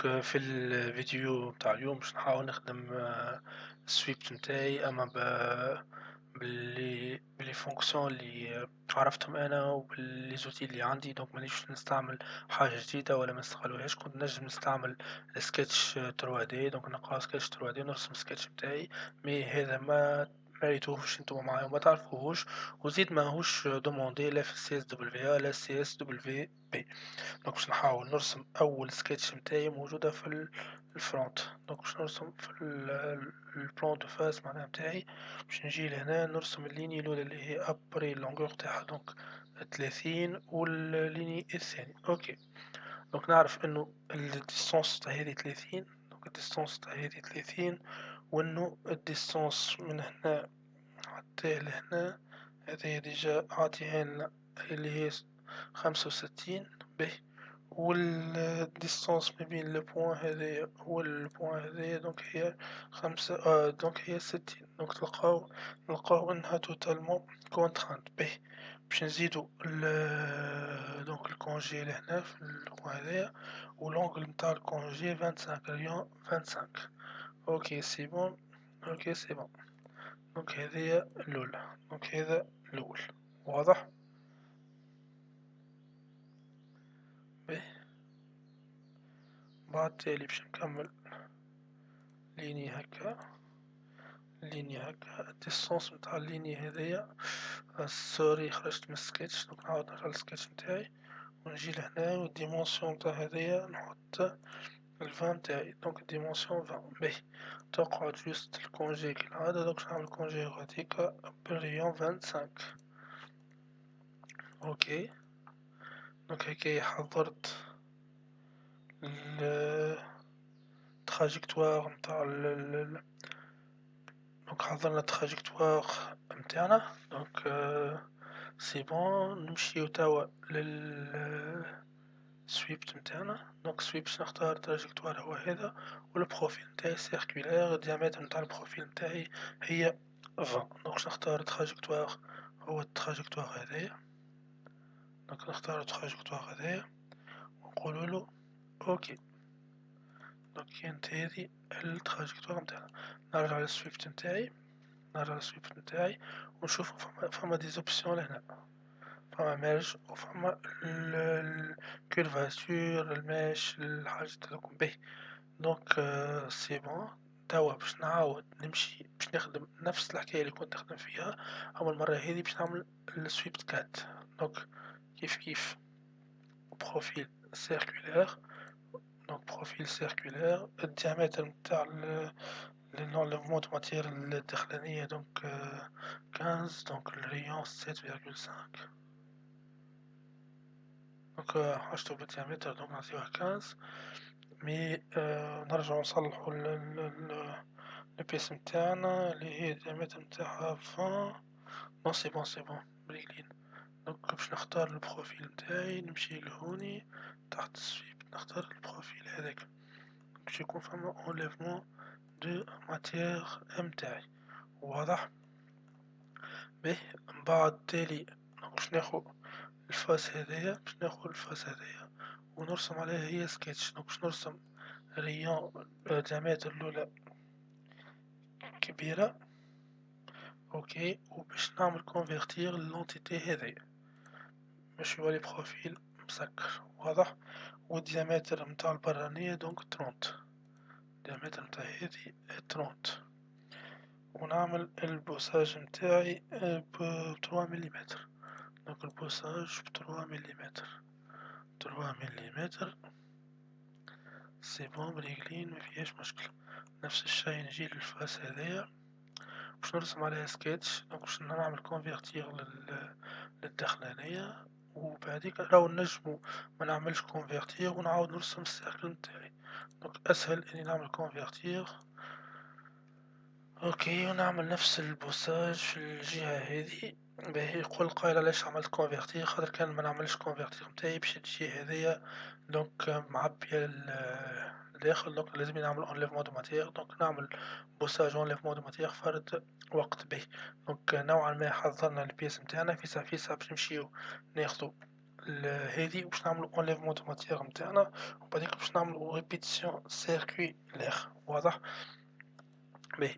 في الفيديو بتاع اليوم باش نحاول نخدم الscript نتاعي أما باللي fonction اللي عرفتهم أنا وباللي زوتي اللي عندي دونك مانيش نستعمل حاجة جديدة ولا ما نستغلوهاش كنت نجم نستعمل sketch 3D دونك نقرا sketch 3D ونرسم sketch نتاعي مي هذا ما ريتوهوش نتوما معايا وما تعرفوهوش وزيد ماهوش دوموندي لا في CSWA لا CSWP دونك باش نحاول نرسم أول sketch نتاعي موجودة في الفرونت دونك باش نرسم في البلان دو فاس معناها نتاعي باش نجي لهنا نرسم الليني الأولى اللي هي أبري اللونغور تاعها دونك 30 والليني الثاني أوكي دونك نعرف إنه الديستانس تاع هذي 30 دونك الديستانس تاع هذي 30 وإنه الديستانس من هنا حتى لهنا هذه ديجا عاطيها لنا اللي هي 65 باهي والديستانس ما بين لو بوان هذايا والبوان هذايا دونك هي خمسة دونك هي 60 دونك نلقاو إنها توتالمون كونترانت باهي باش نزيدو دونك الكونجي لهنا في البوان هذايا ولونغل نتاع الكونجي 25 ريون 25 أوكي سي بون أوكي سي بون دونك هذيا الأولى دونك هذا الأول واضح باهي بعد تالي باش نكمل ليني هكا ليني هكا الديستونس نتاع الليني هذيا سوري خرجت من السكتش دونك نعاود نرجع للسكتش نتاعي ونجي لهنا والديمونسيون نتاع هذيا نحط الفان نتاعي دونك الديمونسيون 20 باهي تقعد جوست الكونجي كالعادة دونك باش نعمل كونجي غاديكا بالريون 25 اوكي دونك هكايا حضرت التراجكتوار نتاع دونك حضرنا التراجكتوار نتاعنا دونك سي بون نمشيو توا سويبت نتاعنا دونك سويب باش نختار التراجكتوار هو هذا والبروفيل نتاعي سيركولير الديامتر نتاع البروفيل نتاعي هي 20 دونك باش نختار التراجكتوار هو التراجكتوار هذايا دونك نختار التراجكتوار هذايا ونقولولو اوكي دونك كانت هذي التراجكتوار نتاعنا نرجع للسويفت نتاعي نرجع للسويفت نتاعي ونشوف فما دي زوبسيون لهنا فما ميرج وفما الكيرفاتور الماش الحاجات هذوكم باهي دونك سي بون توا باش نعاود نمشي باش نخدم نفس الحكاية اللي كنت نخدم فيها أول مرة هذي باش نعمل السويفت كات دونك كيف بروفيل سيركولير دونك بروفيل سيركولير الديامتر نتاع l'enlèvement de matière الداخلانية دونك 15 دونك الريون 7,5 دونك حاجته بالديامتر دونك نعطيوه 15 مي نرجعو نصلحو البيس نتاعنا اللي هي الديامتر نتاعها 20 بون سي بون سي بون مريقلين دونك باش نختار البروفيل نتاعي نمشي لهوني تحت السويب نختار البروفيل هذاك باش يكون فما enlèvement دو ماتيغ متاعي واضح باهي من بعد تالي باش ناخد الفاس هذايا باش ناخد الفاس هذايا ونرسم عليها هي سكتش دونك باش نرسم ريون ديامتر الأولى كبيرة اوكي وباش نعمل كونفرتير لونتيتي هذايا باش يولي بروفيل مسكر واضح والديامتر متاع البرانية دونك 30 الديامتر متاع هذي 30 ونعمل البوساج نتاعي ب3 مليمتر دونك البوساج ب3 مليمتر 3 مليمتر سي بون مريقلين مفيهاش مشكل نفس الشي نجي للفاس هذايا باش نرسم عليها سكيتش دونك باش نعمل كونفرتير للداخلانية وبعديك راهو نجمو ما نعملش كونفرتير ونعاود نرسم السيركل نتاعي دونك اسهل اني نعمل كونفرتير اوكي ونعمل نفس البوساج في الجهة هذي باهي يقول قايل علاش عملت كونفرتير خاطر كان ما نعملش كونفرتير نتاعي باش تجي هذيا دونك معبية الداخل دونك لازم نعمل انليفمون دو ماتيغ دونك نعمل بوساج انليفمون دو ماتيغ فرد وقت باهي دونك نوعا ما حضرنا البيس نتاعنا فيسا باش نمشيو ناخدو هذي باش نعملو enlèvement de matière نتاعنا، وبعديك باش نعملو répétition circulaire واضح؟ باهي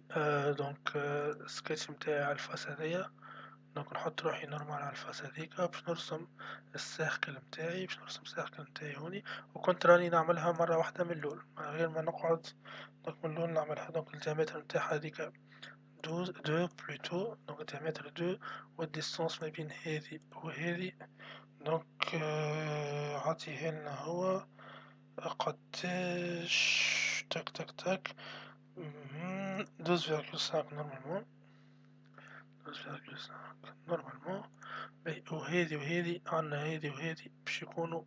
دونك الsketch نتاعي على الفاس هذيا، دونك نحط روحي نورمال على الفاس هاذيكا باش نرسم السيركل نتاعي، باش نرسم السيركل نتاعي هوني، وكنت راني نعملها مرة واحدة من اللول من غير ما نقعد. دونك من اللول نعملها، دونك الديامتر نتاعها هاذيكا 2 بلوتو، دونك الديامتر 2 والديستانس ما بين هذي وهذي. دونك عطيهالنا هو قداش تك تك تك 12.5 نورمالمون، 12.5 نورمالمون. باهي وهذي عندنا هذي وهذي باش يكونوا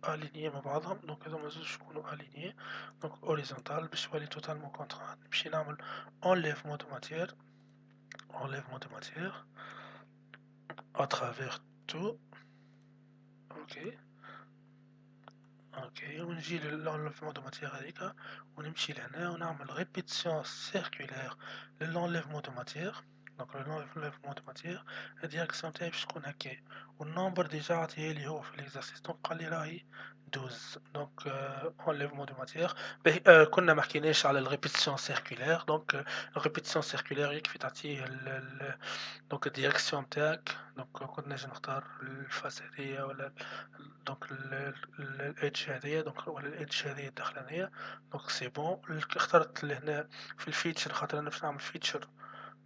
الينيي مع بعضهم، دونك هاذوما زوج باش يكونوا الينيي، دونك اوريزونتال باش يولي توتالمون كونترا. نمشي نعمل enlèvement de matière، enlèvement de matière à travers tout. اوكي اوكي ونجي للenlèvement de matière هذيكا، ونمشي لهنا ونعمل répétition circulaire للenlèvement de matière. دونك l'enlèvement de matière الديريكسيون تاعي باش تكون هكايا، والنومبر ديجا عطيهالي هو في ليكزارسيس، دونك قالي راهي 12. دونك enlèvement de matière. باهي كنا ما حكيناش على الريبيتيسيون سيركولير. دونك الريبيتيسيون سيركولير يكفي تعطيه دونك الديريكسيون نتاعك. دونك كنت نجي نختار الفاس هذيا ولا دونك الإدج هذيا، دونك ولا الإدج هذيا الداخلانية. دونك سي بون اخترت لهنا في الفيتشر، خاطر أنا باش نعمل فيتشر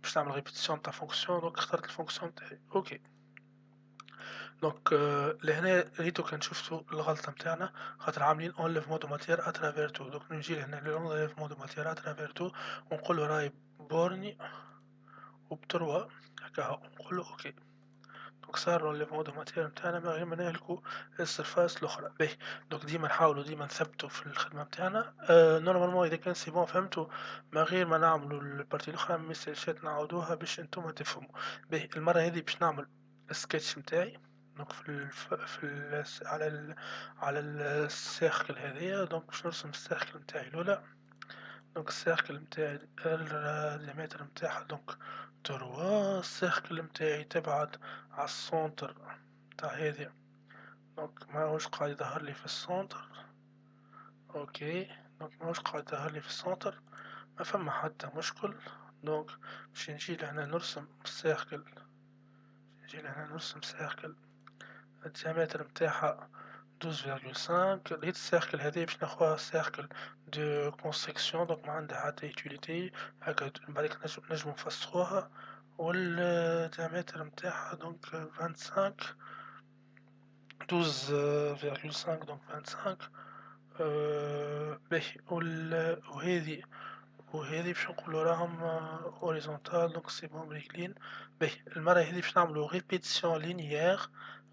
باش نعمل ريبيتيسيون تاع فونكسيون، دونك اخترت الفونكسيون تاعي. اوكي دونك لهنا ريتو كان شفتو الغلطة نتاعنا، خاطر عاملين enlèvement de matière à travers tout. دونك نجي لهنا l'enlèvement de matière à travers tout ونقولو راهي بورني وبتروا هكاها، ونقولو اوكي. دونك صار l'enlèvement de matière نتاعنا من غير ما نهلكو السرفاس الأخرى. باهي دونك ديما نحاولو ديما نثبتو في الخدمة نتاعنا. نورمالمون إذا كان سي بون فهمتو من غير ما نعملو البارتي الأخرى ميساجات نعاودوها باش انتوما تفهمو. باهي المرة هذي باش نعمل السكتش نتاعي. دونك على السيركل هذيا، دونك باش نرسم السيركل نتاعي الأولى. دونك السيركل نتاعي الديامتر نتاعها دونك 3. السيركل نتاعي تبعد على السونتر نتاع هذي، دونك ماهوش قاعد يظهر لي في السونتر. اوكي دونك ماهوش قاعد يظهر لي في السونتر، ما فما حتى مشكل. دونك باش نجي لهنا نرسم سيركل، الديامتر نتاعها 12.5. لقيت السيركل هذه باش ناخوها سيركل دو كونستركسيون، دونك ما عندها حتى يوتيليتي هكا، بعديك نجمو نفسخوها. والديامتر نتاعها دونك 25، 12.5 دونك 25. باهي وهذي باش نقولو راهم اوريزونتال، دونك سي بون مريقلين. باهي المرة هذي باش نعملو ريبيتيسيون لينيير،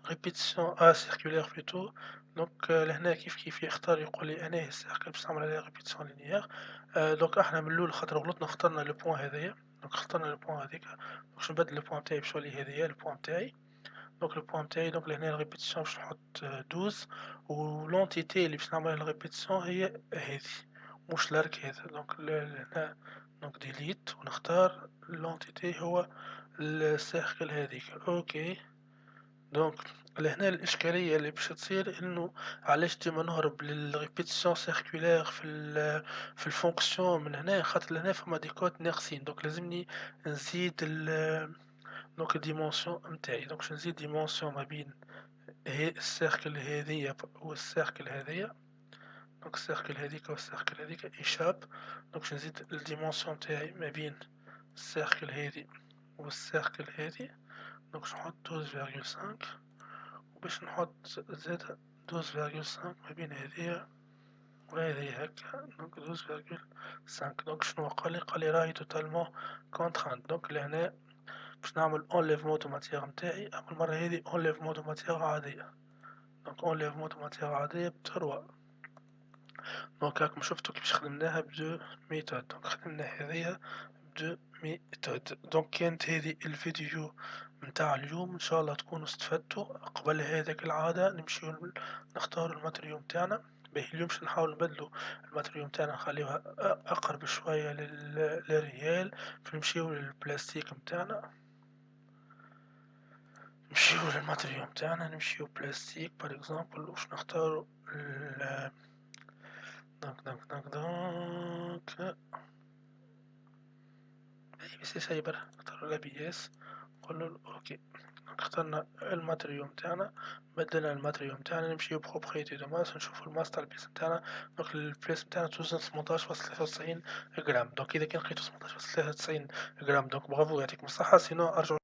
ريبيتيسيون سيركولير بلوتو. دونك لهنا كيف يختار يقولي أنايا السيركل باش نعمل عليها ريبيتيسيون لينيير. دونك احنا من اللول خاطر غلطنا اخترنا لو بوان هذايا، دونك اخترنا لو بوان هذيك. دونك باش نبدل لو بوان تاعي باش يولي هذايا لو بوان تاعي. دونك لو بوان تاعي دونك لهنا الريبيتيسيون باش نحط 12، ولونتيتي اللي باش نعملها الريبيتيسيون هي هذي مش الارك هذا. دونك هنا دونك ديليت ونختار لونتيتي هو السيركل هذيك. اوكي دونك لهنا الاشكاليه اللي باش تصير انه علاش ديما نهرب للريبيتيسيون سيركولير في الفونكسيون من هنا، خاطر لهنا فما دي كود ناقصين. دونك لازمني نزيد دونك الديمونسيون نتاعي. دونك باش نزيد ديمونسيون ما بين السيركل هذيا والسيركل هذيا. دونك السيركل هذيك والسيركل هذيك إيشاب. دونك باش نزيد الديمونسيون تاعي ما بين السيركل هذي والسيركل هذي. دونك باش نحط 12.5، وباش نحط زادا 12.5 ما بين هذيا وهذيا هكا. دونك 12.5. دونك شنو قالي راهي توتالمون كونترانت. دونك لهنا باش نعمل enlèvement de matière نتاعي. أول مرة هذي enlèvement de matière عادية، دونك enlèvement de matière عادية بتروا. دونك راكم شفتو كيفاش خدمناها بدو ميثود. دونك خدمنا هذيا بدو ميثود. دونك كانت هذه الفيديو متاع اليوم، ان شاء الله تكونوا استفدتوا. قبل هذا كالعادة نمشيو نختاروا الماتريو متاعنا. باهي اليوم باش نحاول نبدلو الماتريو متاعنا نخليوها اقرب شوية للريال، فنمشيو للبلاستيك متاعنا. نمشيو للماتريال نتاعنا، نمشيو بلاستيك par exemple واش نختارو ال دونك ABS سايبر نختارو الABS نقولو أوكي. دونك اخترنا الماتريال نتاعنا، بدلنا الماتريال نتاعنا نمشيو propriété de masse نشوفو الماس تاع البيس نتاعنا. دونك البيس نتاعنا توزن 18.93 غرام. دونك إذا كان لقيتو 18.93 غرام دونك برافو يعطيكم الصحة، سينو أرجعو